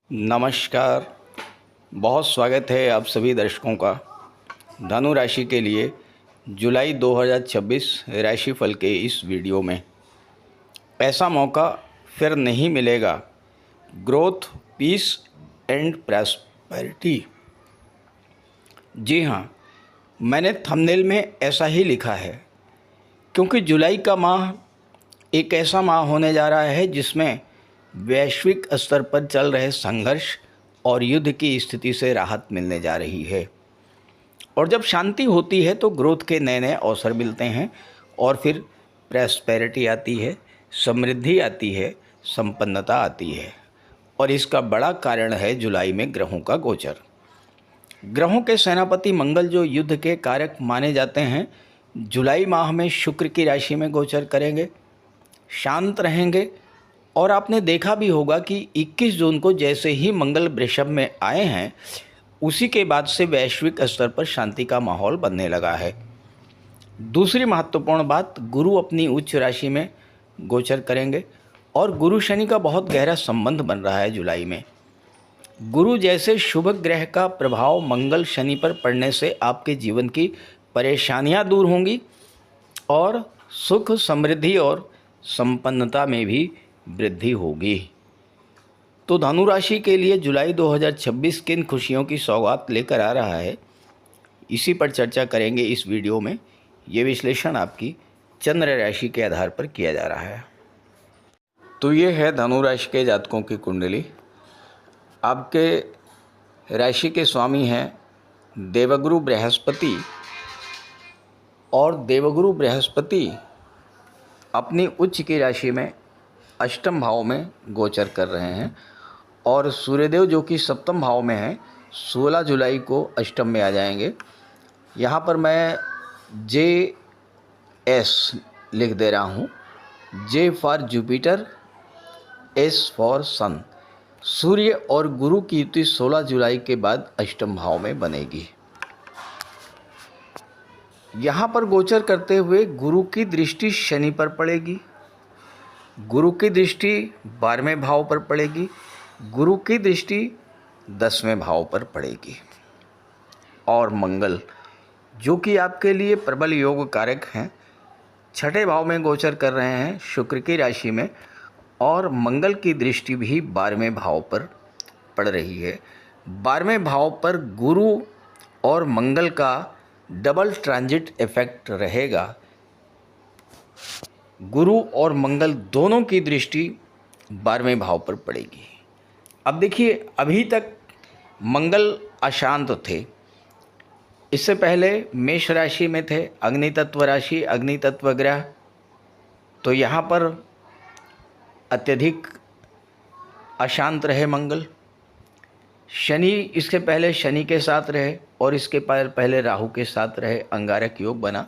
नमस्कार। बहुत स्वागत है आप सभी दर्शकों का धनु राशि के लिए जुलाई 2026 राशिफल के इस वीडियो में। ऐसा मौका फिर नहीं मिलेगा। Growth, peace and prosperity. जी हाँ, मैंने थंबनेल में ऐसा ही लिखा है क्योंकि जुलाई का माह एक ऐसा माह होने जा रहा है जिसमें वैश्विक स्तर पर चल रहे संघर्ष और युद्ध की स्थिति से राहत मिलने जा रही है। और जब शांति होती है तो ग्रोथ के नए नए अवसर मिलते हैं और फिर प्रॉस्पेरिटी आती है, समृद्धि आती है, संपन्नता आती है। और इसका बड़ा कारण है जुलाई में ग्रहों का गोचर। ग्रहों के सेनापति मंगल, जो युद्ध के कारक माने जाते हैं, जुलाई माह में शुक्र की राशि में गोचर करेंगे, शांत रहेंगे। और आपने देखा भी होगा कि 21 जून को जैसे ही मंगल वृषभ में आए हैं, उसी के बाद से वैश्विक स्तर पर शांति का माहौल बनने लगा है। दूसरी महत्वपूर्ण बात, गुरु अपनी उच्च राशि में गोचर करेंगे और गुरु शनि का बहुत गहरा संबंध बन रहा है जुलाई में। गुरु जैसे शुभ ग्रह का प्रभाव मंगल शनि पर पड़ने से आपके जीवन की परेशानियां दूर होंगी और सुख, समृद्धि और संपन्नता में भी वृद्धि होगी। तो धनु राशि के लिए जुलाई 2026 किन खुशियों की सौगात लेकर आ रहा है, इसी पर चर्चा करेंगे इस वीडियो में। ये विश्लेषण आपकी चंद्र राशि के आधार पर किया जा रहा है। तो ये है धनु राशि के जातकों की कुंडली। आपके राशि के स्वामी हैं देवगुरु बृहस्पति, और देवगुरु बृहस्पति अपनी उच्च की राशि में अष्टम भाव में गोचर कर रहे हैं। और सूर्यदेव जो कि सप्तम भाव में हैं, 16 जुलाई को अष्टम में आ जाएंगे। यहाँ पर मैं JS लिख दे रहा हूँ। J for Jupiter, S for sun. सूर्य और गुरु की युति 16 जुलाई के बाद अष्टम भाव में बनेगी। यहाँ पर गोचर करते हुए गुरु की दृष्टि शनि पर पड़ेगी, गुरु की दृष्टि 12वें भाव पर पड़ेगी, गुरु की दृष्टि 10वें भाव पर पड़ेगी। और मंगल, जो कि आपके लिए प्रबल योग कारक हैं, 6ठे भाव में गोचर कर रहे हैं शुक्र की राशि में। और मंगल की दृष्टि भी 12वें भाव पर पड़ रही है। 12वें भाव पर गुरु और मंगल का डबल ट्रांजिट इफेक्ट रहेगा। गुरु और मंगल दोनों की दृष्टि 12वें भाव पर पड़ेगी। अब देखिए, अभी तक मंगल अशांत थे। इससे पहले मेष राशि में थे, अग्नि तत्व राशि, अग्नि तत्व ग्रह। तो यहाँ पर अत्यधिक अशांत रहे मंगल। शनि, इसके पहले शनि के साथ रहे और इसके पहले राहु के साथ रहे, अंगारक योग बना।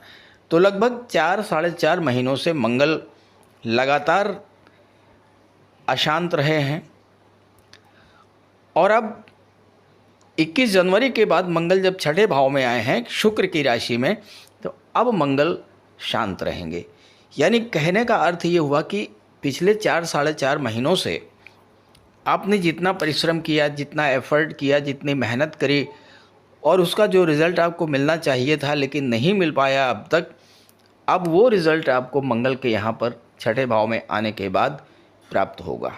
तो लगभग 4-4.5 महीनों से मंगल लगातार अशांत रहे हैं। और अब 21 जनवरी के बाद मंगल जब 6ठे भाव में आए हैं शुक्र की राशि में, तो अब मंगल शांत रहेंगे। यानी कहने का अर्थ ये हुआ कि पिछले 4-4.5 महीनों से आपने जितना परिश्रम किया, जितना एफर्ट किया, जितनी मेहनत करी, और उसका जो रिज़ल्ट आपको मिलना चाहिए था लेकिन नहीं मिल पाया अब तक, अब वो रिज़ल्ट आपको मंगल के यहाँ पर 6ठे भाव में आने के बाद प्राप्त होगा।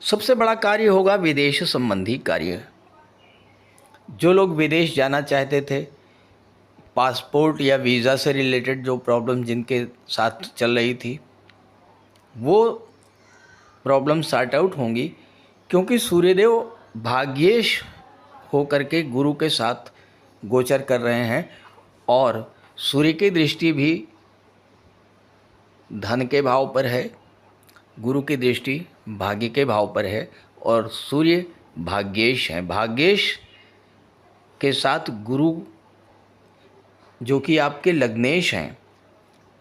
सबसे बड़ा कार्य होगा विदेश संबंधी कार्य। जो लोग विदेश जाना चाहते थे, पासपोर्ट या वीज़ा से रिलेटेड जो प्रॉब्लम जिनके साथ चल रही थी, वो प्रॉब्लम सॉर्ट आउट होंगी, क्योंकि सूर्यदेव भाग्येश होकर के गुरु के साथ गोचर कर रहे हैं। और सूर्य की दृष्टि भी धन के भाव पर है, गुरु की दृष्टि भाग्य के भाव पर है, और सूर्य भाग्येश हैं। भाग्येश के साथ गुरु, जो कि आपके लग्नेश हैं,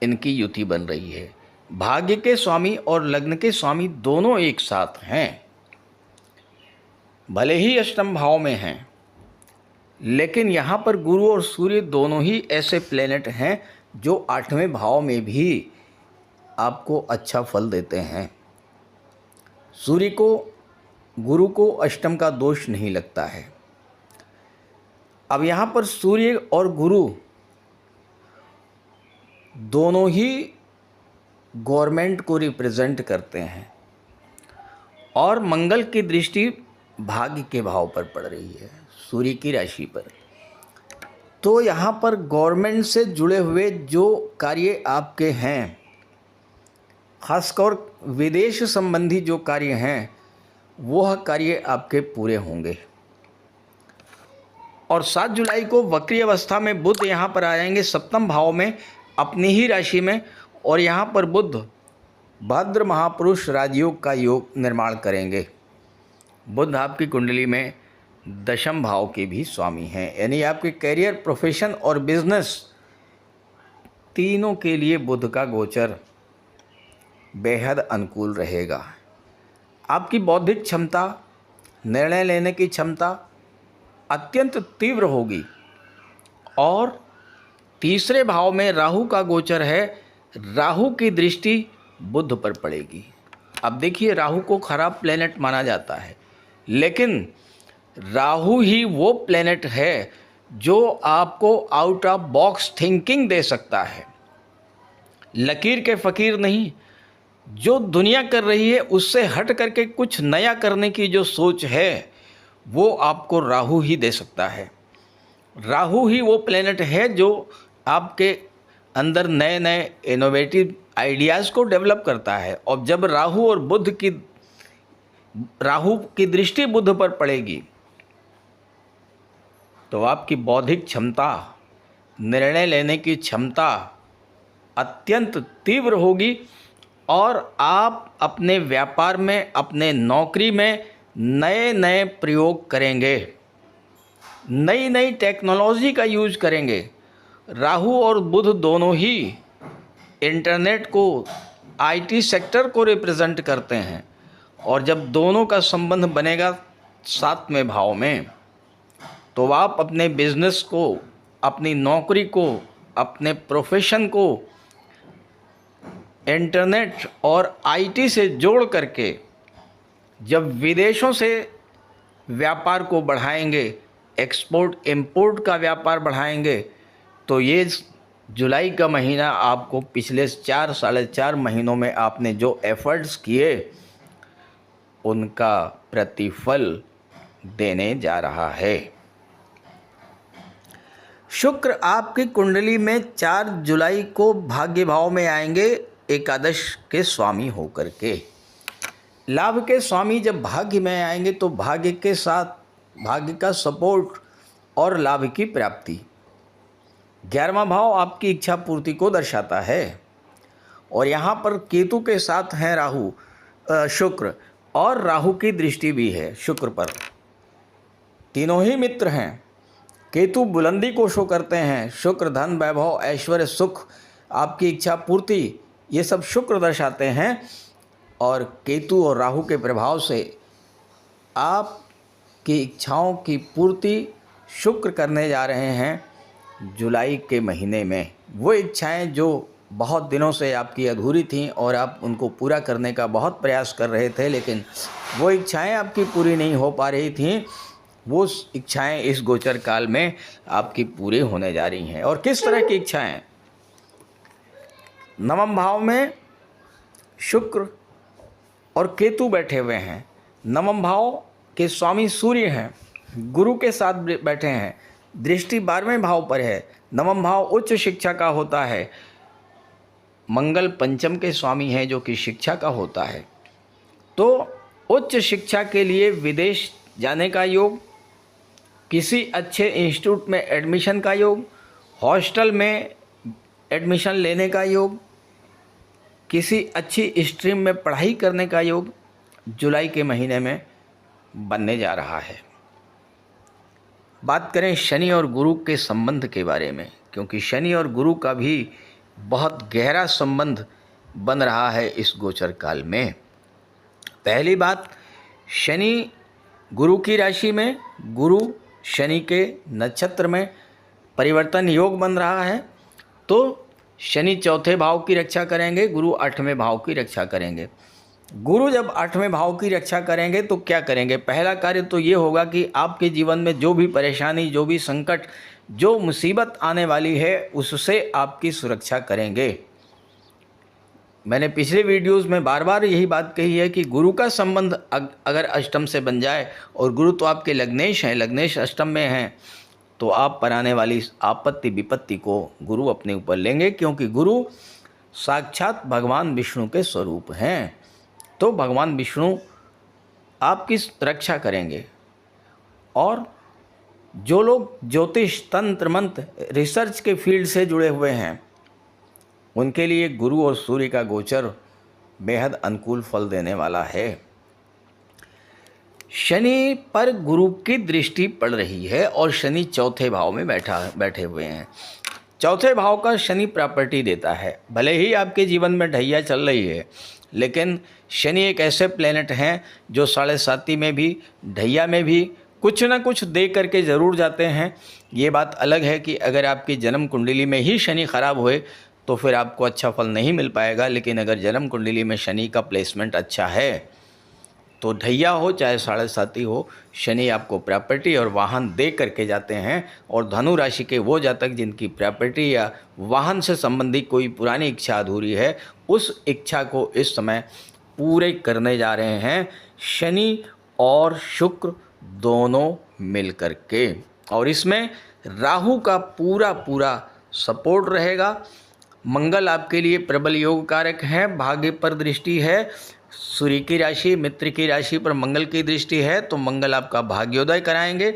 इनकी युति बन रही है। भाग्य के स्वामी और लग्न के स्वामी दोनों एक साथ हैं। भले ही अष्टम भाव में हैं, लेकिन यहाँ पर गुरु और सूर्य दोनों ही ऐसे प्लेनेट हैं जो 8वें भाव में भी आपको अच्छा फल देते हैं। सूर्य को गुरु को अष्टम का दोष नहीं लगता है। अब यहाँ पर सूर्य और गुरु दोनों ही गवर्नमेंट को रिप्रेजेंट करते हैं और मंगल की दृष्टि भाग्य के भाव पर पड़ रही है, सूर्य की राशि पर। तो यहाँ पर गवर्नमेंट से जुड़े हुए जो कार्य आपके हैं, खासकर विदेश संबंधी जो कार्य हैं, वह कार्य आपके पूरे होंगे। और 7 जुलाई को वक्री अवस्था में बुध यहाँ पर आ जाएंगे सप्तम भाव में अपनी ही राशि में, और यहाँ पर बुध भद्र महापुरुष राजयोग का योग निर्माण करेंगे। बुध आपकी कुंडली में दशम भाव के भी स्वामी हैं, यानी आपके करियर, प्रोफेशन और बिजनेस तीनों के लिए बुध का गोचर बेहद अनुकूल रहेगा। आपकी बौद्धिक क्षमता, निर्णय लेने की क्षमता अत्यंत तीव्र होगी। और तीसरे भाव में राहु का गोचर है, राहु की दृष्टि बुध पर पड़ेगी। अब देखिए, राहु को खराब प्लेनेट माना जाता है, लेकिन राहु ही वो प्लेनेट है जो आपको आउट ऑफ बॉक्स थिंकिंग दे सकता है। लकीर के फ़कीर नहीं, जो दुनिया कर रही है उससे हट करके कुछ नया करने की जो सोच है वो आपको राहु ही दे सकता है। राहु ही वो प्लेनेट है जो आपके अंदर नए नए इनोवेटिव आइडियाज़ को डेवलप करता है। और जब राहु की दृष्टि बुध पर पड़ेगी तो आपकी बौद्धिक क्षमता, निर्णय लेने की क्षमता अत्यंत तीव्र होगी और आप अपने व्यापार में, अपने नौकरी में नए नए प्रयोग करेंगे, नई नई टेक्नोलॉजी का यूज करेंगे। राहु और बुध दोनों ही इंटरनेट को, आईटी सेक्टर को रिप्रेजेंट करते हैं, और जब दोनों का संबंध बनेगा 7वें भाव में, तो आप अपने बिजनेस को, अपनी नौकरी को, अपने प्रोफेशन को इंटरनेट और आईटी से जोड़ करके जब विदेशों से व्यापार को बढ़ाएंगे, एक्सपोर्ट इंपोर्ट का व्यापार बढ़ाएंगे, तो ये जुलाई का महीना आपको पिछले 4-4.5 महीनों में आपने जो एफर्ट्स किए उनका प्रतिफल देने जा रहा है। शुक्र आपकी कुंडली में 4 जुलाई को भाग्य भाव में आएंगे, एकादश के स्वामी होकर के। लाभ के स्वामी जब भाग्य में आएंगे तो भाग्य के साथ भाग्य का सपोर्ट और लाभ की प्राप्ति। 11वां भाव आपकी इच्छा पूर्ति को दर्शाता है, और यहाँ पर केतु के साथ हैं शुक्र, और राहु की दृष्टि भी है शुक्र पर। तीनों ही मित्र हैं। केतु बुलंदी को शो करते हैं, शुक्र धन, वैभव, ऐश्वर्य, सुख, आपकी इच्छा पूर्ति, ये सब शुक्र दर्शाते हैं। और केतु और राहु के प्रभाव से आपकी इच्छाओं की पूर्ति शुक्र करने जा रहे हैं जुलाई के महीने में। वो इच्छाएं जो बहुत दिनों से आपकी अधूरी थीं और आप उनको पूरा करने का बहुत प्रयास कर रहे थे, लेकिन वो इच्छाएं आपकी पूरी नहीं हो पा रही थीं, वो इच्छाएं इस गोचर काल में आपकी पूरी होने जा रही हैं। और किस तरह की इच्छाएं? 9वें भाव में शुक्र और केतु बैठे हुए हैं। 9वें भाव के स्वामी सूर्य हैं, गुरु के साथ बैठे हैं, दृष्टि 12वें भाव पर है। 9वां भाव उच्च शिक्षा का होता है। मंगल पंचम के स्वामी हैं जो कि शिक्षा का होता है। तो उच्च शिक्षा के लिए विदेश जाने का योग, किसी अच्छे इंस्टीट्यूट में एडमिशन का योग, हॉस्टल में एडमिशन लेने का योग, किसी अच्छी स्ट्रीम में पढ़ाई करने का योग जुलाई के महीने में बनने जा रहा है। बात करें शनि और गुरु के संबंध के बारे में, क्योंकि शनि और गुरु का भी बहुत गहरा संबंध बन रहा है इस गोचर काल में। पहली बात, शनि गुरु की राशि में, गुरु शनि के नक्षत्र में परिवर्तन योग बन रहा है। तो शनि चौथे भाव की रक्षा करेंगे, गुरु 8वें भाव की रक्षा करेंगे। गुरु जब 8वें भाव की रक्षा करेंगे तो क्या करेंगे? पहला कार्य तो ये होगा कि आपके जीवन में जो भी परेशानी, जो भी संकट, जो मुसीबत आने वाली है उससे आपकी सुरक्षा करेंगे। मैंने पिछले वीडियोस में बार बार यही बात कही है कि गुरु का संबंध अगर अष्टम से बन जाए, और गुरु तो आपके लग्नेश हैं, लग्नेश अष्टम में हैं, तो आप पर आने वाली आपत्ति विपत्ति को गुरु अपने ऊपर लेंगे, क्योंकि गुरु साक्षात भगवान विष्णु के स्वरूप हैं। तो भगवान विष्णु आपकी रक्षा करेंगे। और जो लोग ज्योतिष, तंत्र, मंत्र, रिसर्च के फील्ड से जुड़े हुए हैं, उनके लिए गुरु और सूर्य का गोचर बेहद अनुकूल फल देने वाला है। शनि पर गुरु की दृष्टि पड़ रही है और शनि चौथे भाव में बैठे हुए हैं। चौथे भाव का शनि प्रॉपर्टी देता है। भले ही आपके जीवन में ढैया चल रही है, लेकिन शनि एक ऐसे प्लेनेट हैं जो 7.5 में भी, ढैया में भी कुछ ना कुछ दे करके ज़रूर जाते हैं। ये बात अलग है कि अगर आपकी जन्म कुंडली में ही शनि खराब हुए तो फिर आपको अच्छा फल नहीं मिल पाएगा, लेकिन अगर जन्म कुंडली में शनि का प्लेसमेंट अच्छा है तो ढैया हो चाहे 7.5 हो, शनि आपको प्रॉपर्टी और वाहन दे करके जाते हैं। और धनु राशि के वो जातक जिनकी प्रॉपर्टी या वाहन से संबंधित कोई पुरानी इच्छा अधूरी है, उस इच्छा को इस समय पूरे करने जा रहे हैं शनि और शुक्र दोनों मिल कर के। और इसमें राहु का पूरा सपोर्ट रहेगा। मंगल आपके लिए प्रबल योग कारक है, भाग्य पर दृष्टि है, सूर्य की राशि, मित्र की राशि पर मंगल की दृष्टि है, तो मंगल आपका भाग्योदय कराएंगे।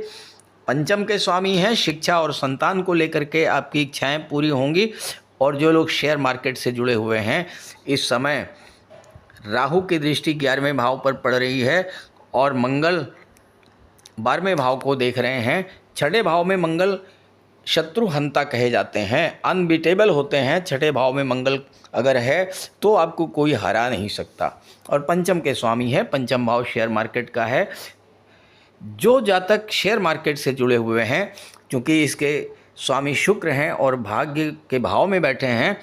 पंचम के स्वामी हैं, शिक्षा और संतान को लेकर के आपकी इच्छाएं पूरी होंगी। और जो लोग शेयर मार्केट से जुड़े हुए हैं, इस समय राहु की दृष्टि 11वें भाव पर पड़ रही है और मंगल 12वें भाव को देख रहे हैं। 6ठे भाव में मंगल शत्रुहंता कहे जाते हैं, अनबीटेबल होते हैं। 6ठे भाव में मंगल अगर है तो आपको कोई हरा नहीं सकता। और पंचम के स्वामी है, पंचम भाव शेयर मार्केट का है। जो जातक शेयर मार्केट से जुड़े हुए हैं, क्योंकि इसके स्वामी शुक्र हैं और भाग्य के भाव में बैठे हैं,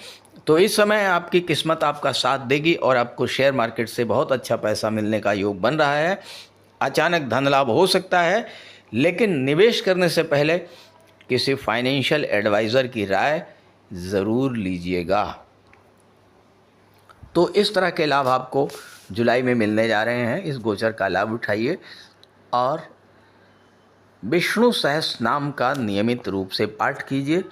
तो इस समय आपकी किस्मत आपका साथ देगी और आपको शेयर मार्केट से बहुत अच्छा पैसा मिलने का योग बन रहा है। अचानक धन लाभ हो सकता है, लेकिन निवेश करने से पहले किसी फाइनेंशियल एडवाइज़र की राय ज़रूर लीजिएगा। तो इस तरह के लाभ आपको जुलाई में मिलने जा रहे हैं। इस गोचर का लाभ उठाइए और विष्णु सहस्त्र नाम का नियमित रूप से पाठ कीजिए।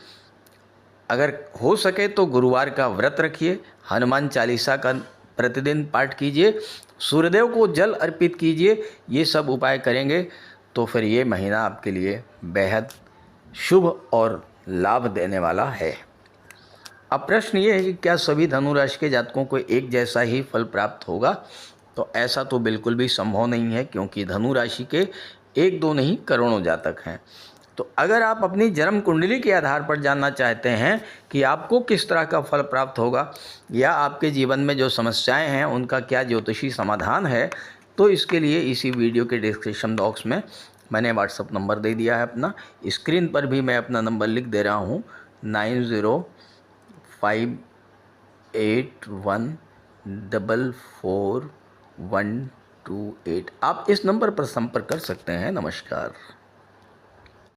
अगर हो सके तो गुरुवार का व्रत रखिए, हनुमान चालीसा का प्रतिदिन पाठ कीजिए, सूर्यदेव को जल अर्पित कीजिए। ये सब उपाय करेंगे तो फिर ये महीना आपके लिए बेहद शुभ और लाभ देने वाला है। अब प्रश्न ये है कि क्या सभी धनु राशि के जातकों को एक जैसा ही फल प्राप्त होगा? तो ऐसा तो बिल्कुल भी संभव नहीं है, क्योंकि धनु राशि के 1-2 नहीं करोड़ों जातक हैं। तो अगर आप अपनी जन्म कुंडली के आधार पर जानना चाहते हैं कि आपको किस तरह का फल प्राप्त होगा या आपके जीवन में जो समस्याएं हैं उनका क्या ज्योतिषी समाधान है, तो इसके लिए इसी वीडियो के डिस्क्रिप्शन बॉक्स में मैंने व्हाट्सअप नंबर दे दिया है अपना। स्क्रीन पर भी मैं अपना नंबर लिख दे रहा हूँ, 9058144128। आप इस नंबर पर संपर्क कर सकते हैं। नमस्कार।